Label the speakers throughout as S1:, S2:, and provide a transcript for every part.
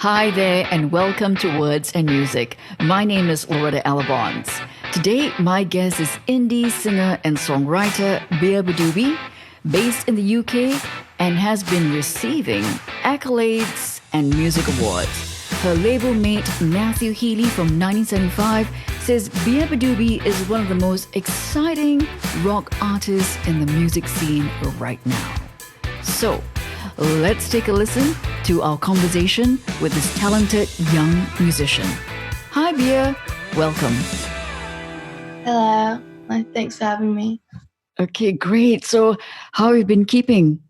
S1: Hi there, and welcome to Words and Music. My name is Loretta Alabons. Today, my guest is indie singer and songwriter Beabadoobee, based in the UK and has been receiving accolades and music awards. Her label mate Matthew Healy from 1975 says Beabadoobee is one of the most exciting rock artists in the music scene right now. So, let's take a listen to our conversation with this talented young musician. Hi, Bea. Welcome.
S2: Hello. Thanks for having me.
S1: Okay, great. So, how have you been keeping?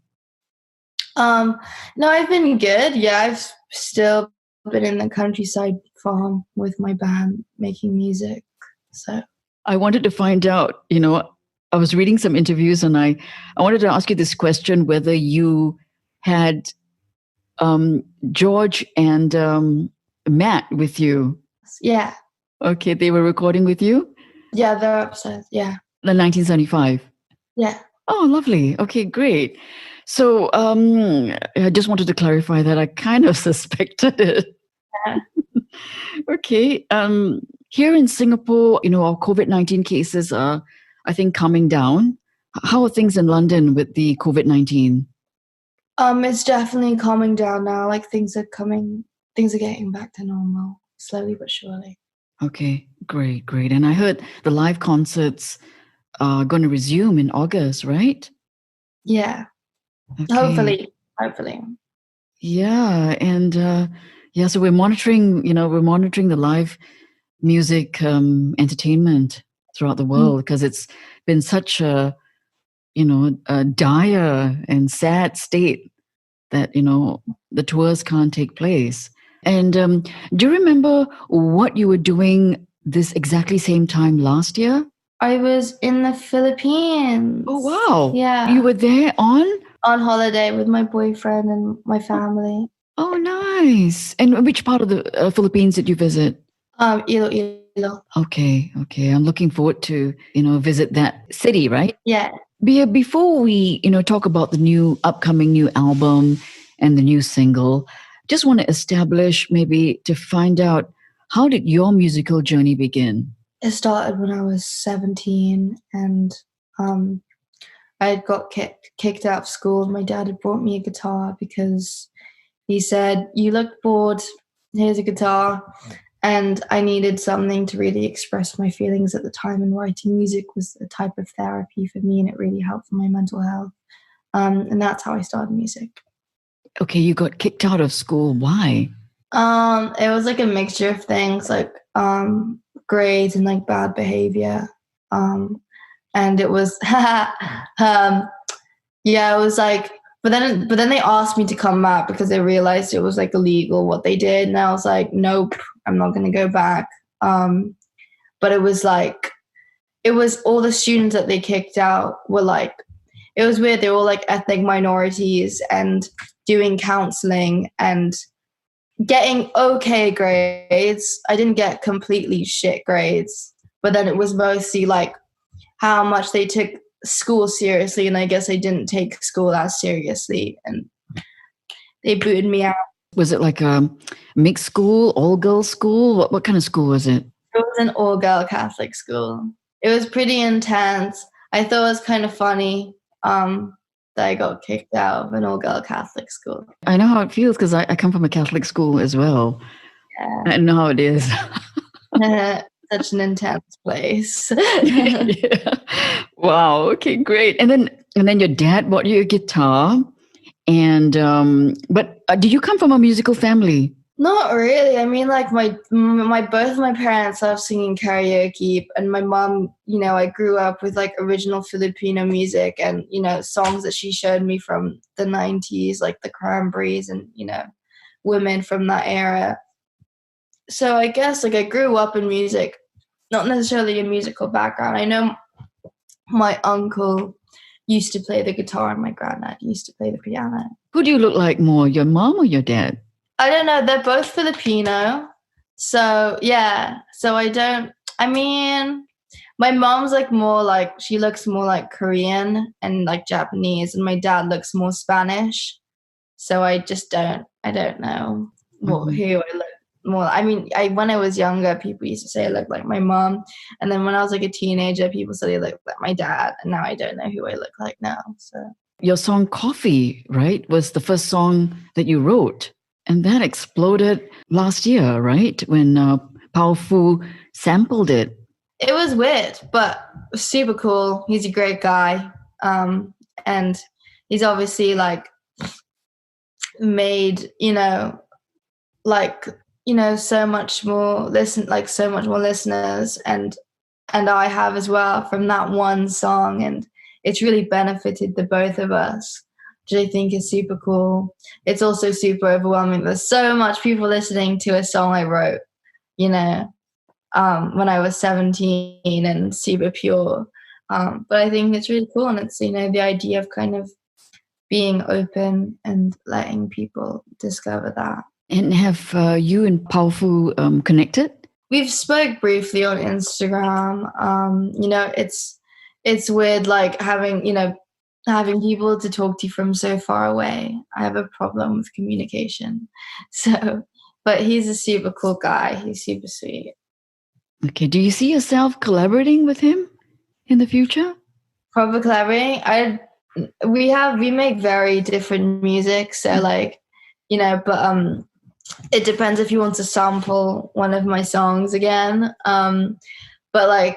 S2: No, I've been good. Yeah, I've still been in the countryside farm with my band making music. So
S1: I wanted to find out, I was reading some interviews and I wanted to ask you this question whether you had George and Matt with you.
S2: yeah.
S1: Okay, they were recording with you?
S2: Yeah, they're upstairs. Yeah.
S1: The 1975.
S2: Yeah.
S1: Oh, lovely. Okay, great. So I just wanted to clarify that I kind of suspected it.
S2: Yeah.
S1: Okay. Here in Singapore, our COVID-19 cases are, I think, coming down. How are things in London with the COVID-19?
S2: It's definitely calming down now. Like things are getting back to normal, slowly but surely.
S1: Okay, great. And I heard the live concerts are going to resume in August, right?
S2: Yeah.
S1: Okay.
S2: Hopefully.
S1: Yeah, and so we're monitoring the live music entertainment throughout the world because it's been such a dire and sad state that the tours can't take place. And do you remember what you were doing this exactly same time last year?
S2: I was in the Philippines.
S1: Oh wow!
S2: Yeah.
S1: You were there on
S2: holiday with my boyfriend and my family.
S1: Oh, nice! And which part of the Philippines did you visit?
S2: Iloilo.
S1: Okay. I'm looking forward to visit that city, right?
S2: Yeah.
S1: Before we talk about the upcoming new album and the new single, just want to establish maybe to find out, how did your musical journey begin?
S2: It started when I was 17 and I had got kicked out of school. My dad had brought me a guitar because he said, "You look bored, here's a guitar." And I needed something to really express my feelings at the time, and writing music was a type of therapy for me, and it really helped for my mental health. And that's how I started music.
S1: Okay, you got kicked out of school. Why?
S2: It was like a mixture of things, like grades and like bad behavior. And it was it was like, but then they asked me to come back because they realized it was like illegal what they did, and I was like, nope, I'm not gonna go back. But it was all the students that they kicked out were like, it was weird. They were all like ethnic minorities and doing counseling and getting okay grades. I didn't get completely shit grades, but then it was mostly like how much they took school seriously, and I guess I didn't take school as seriously, and they booted me out.
S1: Was it like a mixed school, all-girls school? What kind of school was it?
S2: It was an all-girl Catholic school. It was pretty intense. I thought it was kind of funny that I got kicked out of an all-girl Catholic school.
S1: I know how it feels because I come from a Catholic school as well.
S2: Yeah.
S1: I know how it is.
S2: Such an intense place.
S1: Yeah. Wow. Okay, great. And then your dad bought you a guitar, and but did you come from a musical family?
S2: Not really. I mean, like both of my parents love singing karaoke, and my mom, I grew up with like original Filipino music and songs that she showed me from the 90s, like the Cranberries and women from that era. So I guess like I grew up in music, not necessarily a musical background. I know my uncle used to play the guitar and my granddad used to play the piano.
S1: Who do you look like more, your mom or your dad?
S2: I don't know. They're both Filipino. So, yeah. So my mom's like more like, she looks more like Korean and like Japanese, and my dad looks more Spanish. So I don't know. Well, who I look more. I mean, when I was younger, people used to say I look like my mom, and then when I was like a teenager, people said I look like my dad, and now I don't know who I look like now. So
S1: Your song Coffee, right, was the first song that you wrote. And that exploded last year, right? When Powerful sampled it.
S2: it was weird, but super cool. He's a great guy, and he's obviously like made so much more so much more listeners, and I have as well from that one song, and it's really benefited the both of us, which I think is super cool. It's also super overwhelming. There's so much people listening to a song I wrote, when I was 17 and super pure. But I think it's really cool, and it's the idea of kind of being open and letting people discover that.
S1: And have you and Powerful connected?
S2: We've spoke briefly on Instagram. It's weird, like having people to talk to from so far away. I have a problem with communication. So, but he's a super cool guy. He's super sweet.
S1: Okay. Do you see yourself collaborating with him in the future?
S2: Probably collaborating. We make very different music. So but it depends if he wants to sample one of my songs again. But I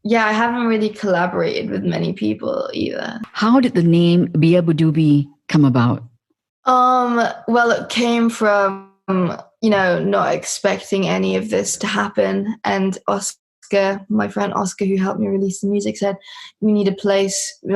S2: haven't really collaborated with many people either.
S1: How did the name Beabadoobee come about?
S2: Well, it came from, not expecting any of this to happen. And Oscar, my friend Oscar, who helped me release the music, said, you need a place, you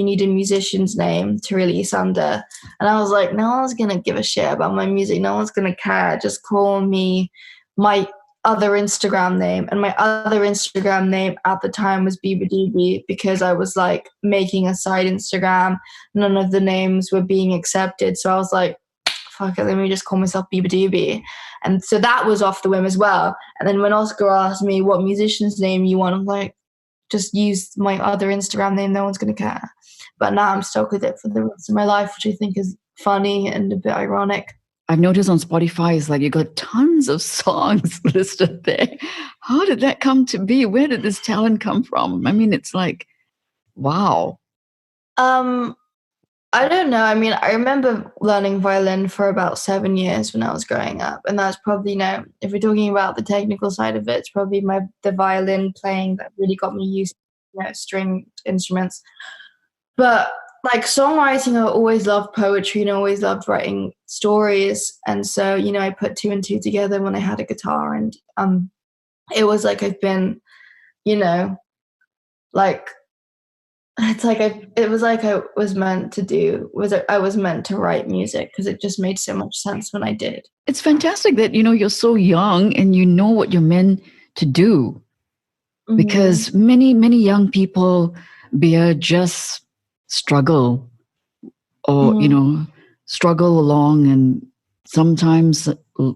S2: need a musician's name to release under. And I was like, no one's going to give a shit about my music. No one's going to care. Just call me my other Instagram name. And my other Instagram name at the time was Beabadoobee, because I was like making a side Instagram. None of the names were being accepted. So I was like, fuck it, let me just call myself Beabadoobee. And so that was off the whim as well. And then when Oscar asked me what musician's name you want, I'm like, just use my other Instagram name. No one's going to care. But now I'm stuck with it for the rest of my life, which I think is funny and a bit ironic.
S1: I've noticed on Spotify, it's like you got tons of songs listed there. How did that come to be? Where did this talent come from? I mean, it's like, wow.
S2: I don't know. I mean, I remember learning violin for about 7 years when I was growing up. And that's probably, if we're talking about the technical side of it, it's probably the violin playing that really got me used to string instruments. But like songwriting, I always loved poetry and I always loved writing stories. And so, I put two and two together when I had a guitar. And it was like I've been, like, it's like it was like I was meant to write music, because it just made so much sense when I did.
S1: It's fantastic that, you're so young and you know what you're meant to do. Mm-hmm. Because many, many young people just struggle or, struggle along. And sometimes,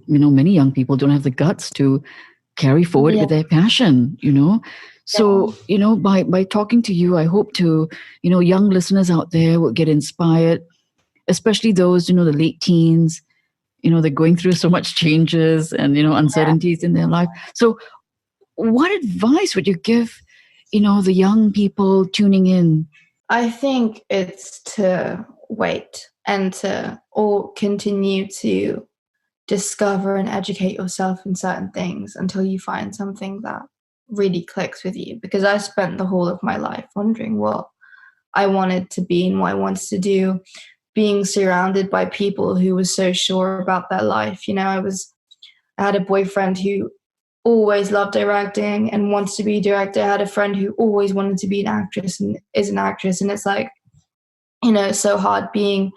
S1: many young people don't have the guts to carry forward with their passion, So, by talking to you, I hope to, young listeners out there will get inspired, especially those, the late teens, they're going through so much changes and, uncertainties in their life. So what advice would you give, the young people tuning in?
S2: I think it's to wait and to continue to discover and educate yourself in certain things until you find something that really clicks with you. Because I spent the whole of my life wondering what I wanted to be and what I wanted to do, being surrounded by people who were so sure about their life. I had a boyfriend who always loved directing and wants to be a director. I had a friend who always wanted to be an actress and is an actress. And it's like, it's so hard being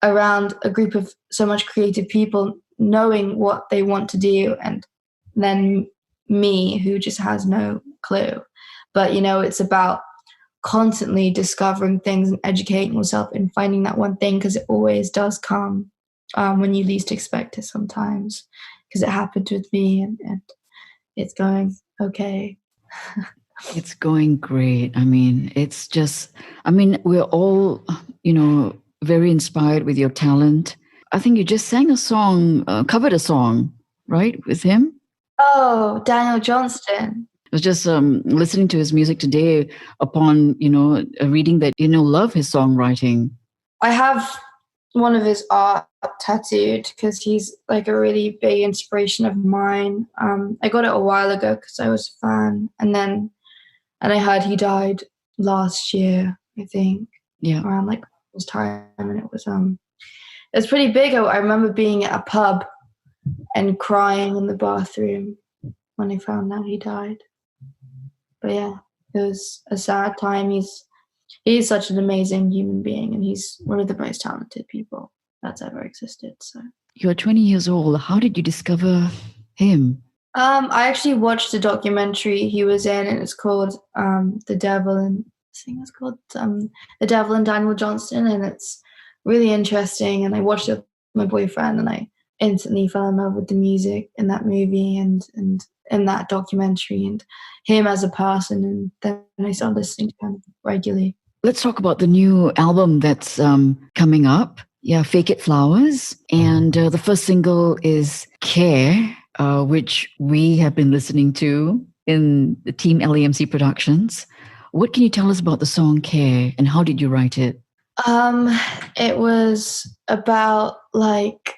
S2: around a group of so much creative people, knowing what they want to do, and then me who just has no clue. But it's about constantly discovering things and educating yourself and finding that one thing, because it always does come when you least expect it sometimes, because it happened with me, and it's going okay.
S1: It's going great. I mean, we're all, very inspired with your talent. I think you just sang a song, covered a song, right, with him?
S2: Oh, Daniel Johnston.
S1: I was just listening to his music today upon, reading that, love his songwriting.
S2: I have one of his art tattooed because he's like a really big inspiration of mine. I got it a while ago because I was a fan, and I heard he died last year, I think.
S1: Yeah.
S2: Around like this time, and it was pretty big. I remember being at a pub and crying in the bathroom when I found out he died. But yeah, it was a sad time. He's such an amazing human being, and he's one of the most talented people that's ever existed. So
S1: You're 20 years old. How did you discover him?
S2: I actually watched a documentary he was in, and it's called The Devil and I think it's called The Devil and Daniel Johnston, and it's really interesting. And I watched it with my boyfriend, and I instantly fell in love with the music in that movie and in that documentary and him as a person. And then I started listening to him regularly.
S1: Let's talk about the new album that's coming up. Yeah, Fake It Flowers. And the first single is Care, which we have been listening to in the Team LAMC Productions. What can you tell us about the song Care and how did you write it?
S2: It was about like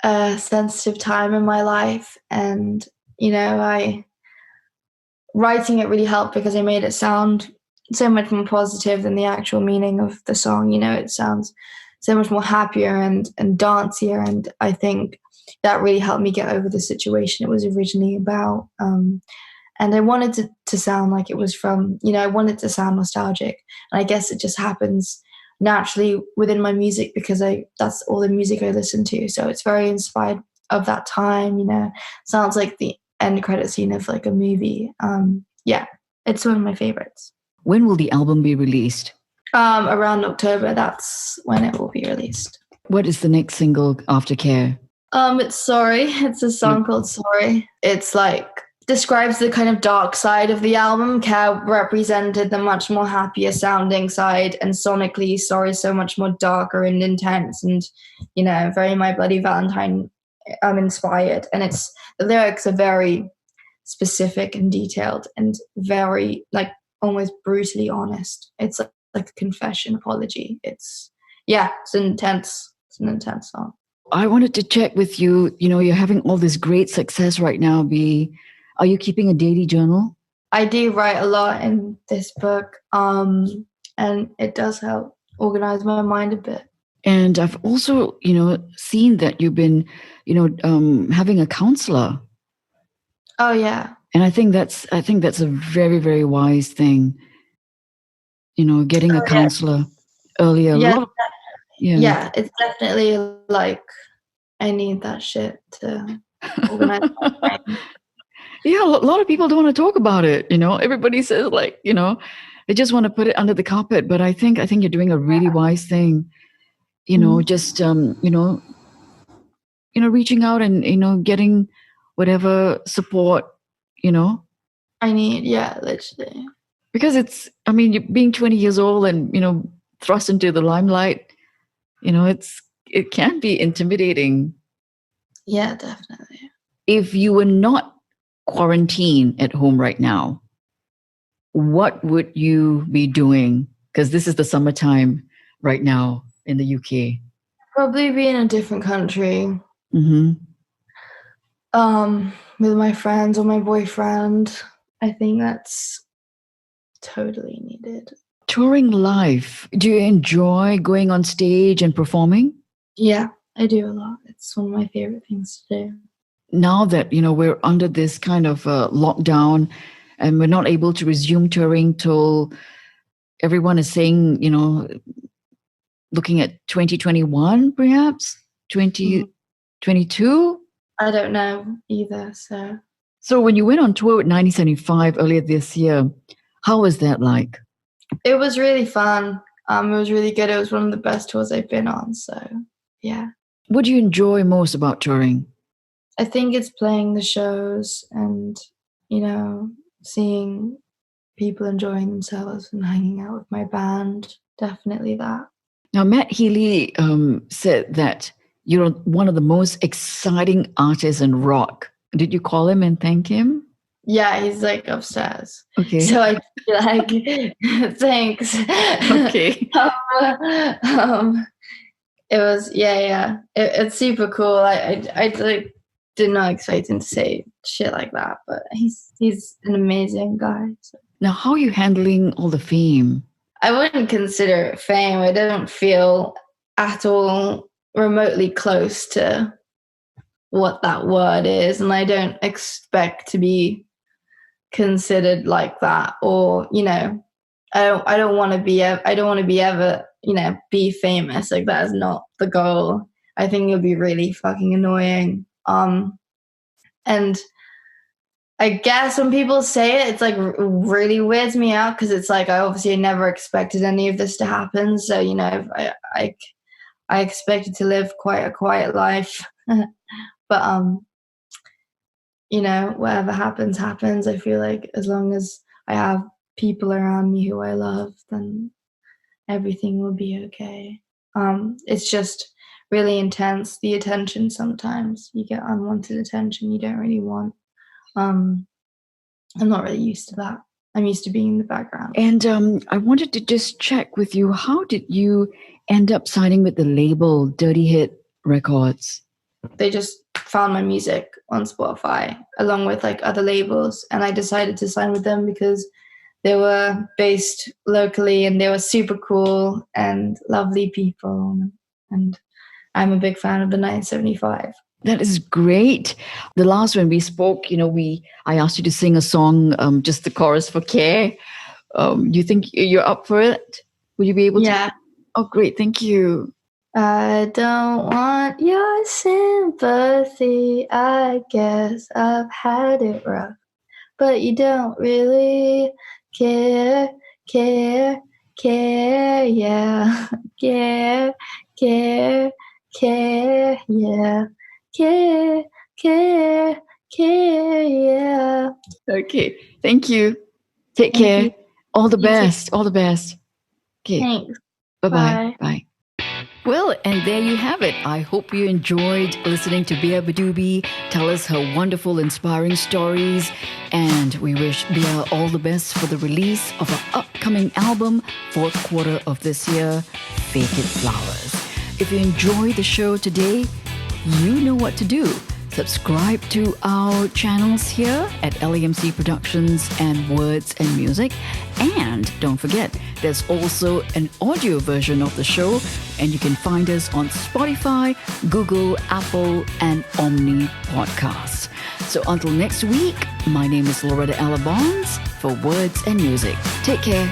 S2: a sensitive time in my life, and writing it really helped because I made it sound so much more positive than the actual meaning of the song. It sounds so much more happier and dancier, and I think that really helped me get over the situation it was originally about. And I wanted to sound like it was from, I wanted to sound nostalgic, and I guess it just happens naturally within my music because that's all the music I listen to. So it's very inspired of that time. Sounds like the end credit scene of like a movie. Yeah, it's one of my favorites.
S1: When will the album be released?
S2: Around October, that's when it will be released.
S1: What is the next single after Care?
S2: It's Sorry. It's a song called Sorry. It's like describes the kind of dark side of the album. Care represented the much more happier sounding side, and sonically Sorry is so much more darker and intense and, very My Bloody Valentine inspired. And the lyrics are very specific and detailed and very like almost brutally honest. It's like a confession apology. It's an intense song.
S1: I wanted to check with you, you're having all this great success right now, B. Are you keeping a daily journal?
S2: I do write a lot in this book, and it does help organize my mind a bit.
S1: And I've also, seen that you've been, having a counselor.
S2: Oh yeah.
S1: And I think that's a very, very wise thing. Getting a counselor earlier.
S2: Yeah, it's definitely like I need that shit to organize my mind.
S1: Yeah, a lot of people don't want to talk about it. Everybody says like, they just want to put it under the carpet. But I think you're doing a really wise thing. Just reaching out and getting whatever support.
S2: I need, literally.
S1: Because you're being 20 years old and thrust into the limelight. It can be intimidating.
S2: Yeah, definitely.
S1: If you were not quarantined at home right now, what would you be doing? Because this is the summertime right now in the UK.
S2: Probably be in a different country.
S1: Mm-hmm.
S2: With my friends or my boyfriend. I think that's totally needed.
S1: Touring life. Do you enjoy going on stage and performing?
S2: Yeah, I do a lot. It's one of my favorite things to do.
S1: Now that, we're under this kind of lockdown and we're not able to resume touring till everyone is saying, looking at 2021, perhaps 2022.
S2: I don't know either.
S1: So when you went on tour with 1975 earlier this year, how was that like?
S2: It was really fun. It was really good. It was one of the best tours I've been on. So yeah.
S1: What do you enjoy most about touring?
S2: I think it's playing the shows and, seeing people enjoying themselves and hanging out with my band. Definitely that.
S1: Now, Matt Healy said that you're one of the most exciting artists in rock. Did you call him and thank him?
S2: Yeah, he's like upstairs.
S1: Okay.
S2: So I feel like, thanks.
S1: Okay.
S2: It was, yeah. It's super cool. I like did not expect him to say shit like that, but he's an amazing guy. So.
S1: Now, how are you handling all the fame?
S2: I wouldn't consider it fame. I don't feel at all remotely close to what that word is, and I don't expect to be considered like that, or I don't want to be ever be famous. Like, that is not the goal. I think it'll be really fucking annoying. And I guess when people say it, it's like really weirds me out, because it's like I obviously never expected any of this to happen. So I expected to live quite a quiet life, but whatever happens. I feel like as long as I have people around me who I love, then everything will be okay. It's just really intense, the attention. Sometimes you get unwanted attention you don't really want. I'm not really used to that. I'm used to being in the background.
S1: And I wanted to just check with you, how did you end up signing with the label Dirty Hit Records?
S2: They just found my music on Spotify along with like other labels, and I decided to sign with them because they were based locally and they were super cool and lovely people, and I'm a big fan of the 975.
S1: That is great. The last when we spoke, I asked you to sing a song, just the chorus for Care. You think you're up for it? Will you be able to?
S2: Yeah.
S1: Oh, great. Thank you.
S2: I don't want your sympathy. I guess I've had it rough, but you don't really care, yeah, care, yeah, care, yeah.
S1: Okay. Thank you. Take
S2: Thank
S1: care.
S2: you.
S1: All the
S2: You too.
S1: best. All the best. Okay.
S2: Thanks.
S1: Bye-bye.
S2: Bye.
S1: Bye. Well, and there you have it. I hope you enjoyed listening to Beabadoobee tell us her wonderful, inspiring stories. And we wish Bea all the best for the release of her upcoming album, 4th quarter of this year, Fake It Flowers. If you enjoyed the show today, you know what to do. Subscribe to our channels here at LAMC Productions and Words and Music. And don't forget, there's also an audio version of the show, and you can find us on Spotify, Google, Apple, and Omni Podcasts. So until next week, my name is Loretta Alabons for Words and Music. Take care.